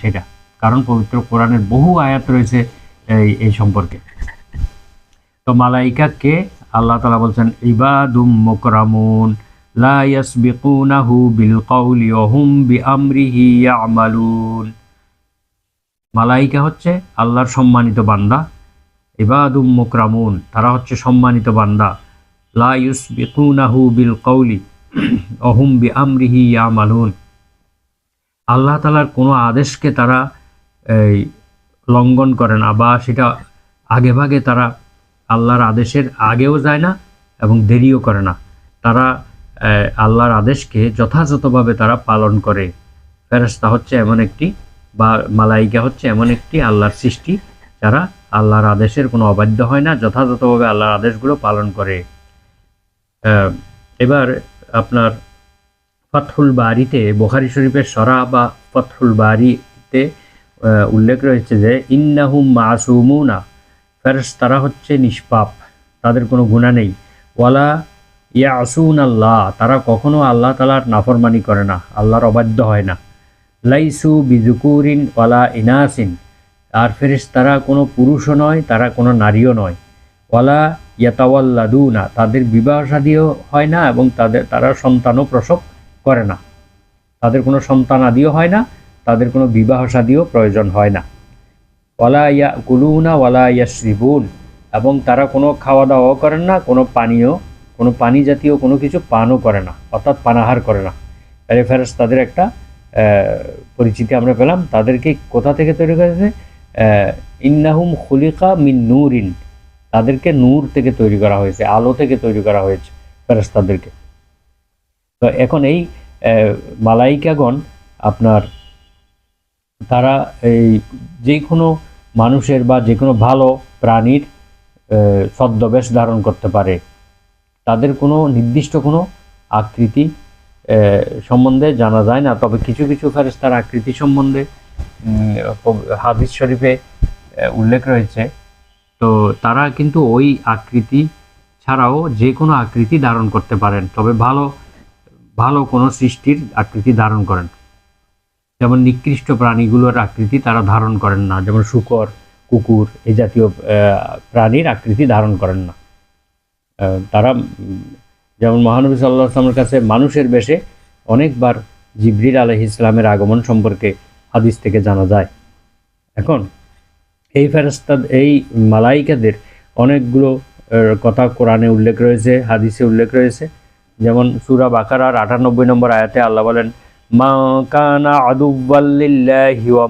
সেটা, কারণ পবিত্র কোরআনের বহু আয়াত রয়েছে এই সম্পর্কে। তো মালাইকাকে আল্লাহ তাআলা বলছেন ইবাদুম মুকরামুন লা ইয়াসবিকুনাহু বিল কওলি ওয়া হুম বিআমরিহি ইয়ামালুন। মালাইকা হচ্ছে আল্লাহর সম্মানিত বান্দা, ইবাদুম মুকরামুন তারা হচ্ছে সম্মানিত বান্দা, লা ইউসবিকুনাহু বিল কওলি ওয়া হুম বিআমরিহি ইয়ামালুন। আল্লাহ তাআলার কোনো আদেশকে তারা লঙ্ঘন করে না, বা সেটা আগে ভাগে তারা আল্লাহর আদেশের আগেও যায় না এবং দেরিও করে না। তারা আল্লাহর আদেশকে যথাযথভাবে তারা পালন করে। ফেরেশতা হচ্ছে এমন একটি, বা মালাইকা হচ্ছে এমন একটি আল্লাহর সৃষ্টি যারা আল্লাহর আদেশের কোনো অবাধ্য হয় না, যথাযথভাবে আল্লাহর আদেশগুলো পালন করে। এবার আপনার ফাতহুল বারিতে, বুখারী শরীফের শরহ বা ফাতহুল বারিতে উল্লেখ রয়েছে যে ইন্নাহুম মাসুমুনা, ফেরেশতারা হচ্ছে নিষ্পাপ, তাদের কোনো গুনাহ নেই। ওয়ালা ইয়াসুন আল্লাহ, তারা কখনো আল্লাহ তাআলার নাফরমানি করে না, আল্লাহর অবাধ্য হয় না। লাইসু বিযুকুরিন ওয়ালা ইনাসিন, আর ফেরেশতারা কোনো পুরুষও নয়, তারা কোনো নারীও নয়। ওয়ালা ইয়াতাওয়াল্লাদুনা, তাদের বিবাহ শাদীও হয় না এবং তারা সন্তানও প্রসব করে না, তাদের কোনো সন্তান আদিও হয় না, তাদের কোনো বিবাহ শাদীও প্রয়োজন হয় না। ওয়ালা ইয়াকুলুনা ওয়ালা ইয়াশরিবুন, এবং তারা কোনো খাওয়া দাওয়াও করেন না, কোনো পানি জাতীয় কোনো কিছু পানও করে না, অর্থাৎ পানাহার করে না। তাহলে ফেরেশতাদের একটা পরিচিতি আমরা পেলাম। তাদেরকে কোথা থেকে তৈরি করেছে? ইন্নাহুম খুলিকা মিন নূরিন, তাদেরকে নূর থেকে তৈরি করা হয়েছে, আলো থেকে তৈরি করা হয়েছে ফেরেশতাদেরকে। তো এখন এই মালাইকাগণ আপনার তারা এই যে কোনো মানুষের বা যে কোনো ভালো প্রাণীর ছদ্মবেশ ধারণ করতে পারে। তাদের কোনো নির্দিষ্ট কোনো আকৃতি সম্বন্ধে জানা যায় না, তবে কিছু কিছু ফেরেশতার আকৃতি সম্বন্ধে হাদিস শরীফে উল্লেখ রয়েছে। তো তারা কিন্তু ওই আকৃতি ছাড়াও যে কোনো আকৃতি ধারণ করতে পারেন, তবে ভালো ভালো কোনো সৃষ্টির আকৃতি ধারণ করেন। যেমন নিকৃষ্ট প্রাণীগুলোর আকৃতি তারা ধারণ করেন না, যেমন শূকর, কুকুর এই জাতীয় প্রাণীর আকৃতি ধারণ করেন না। তারা যেমন মহানবী সাল্লাল্লাহু আলাইহি ওয়াসাল্লামের কাছে মানুষের বেশে অনেকবার জিবরিল আলাইহিস সালামের আগমন সম্পর্কে হাদিস থেকে জানা যায়। এখন এই ফেরেশতা, এই মালাইকাদের অনেকগুলো কথা কোরআনে উল্লেখ রয়েছে, হাদিসে উল্লেখ রয়েছে। যেমন সূরা বাকারার ৯৮ নম্বর আয়াতে আল্লাহ বলেন মা কানা আদুওয়াল লিল্লাহি ওয়া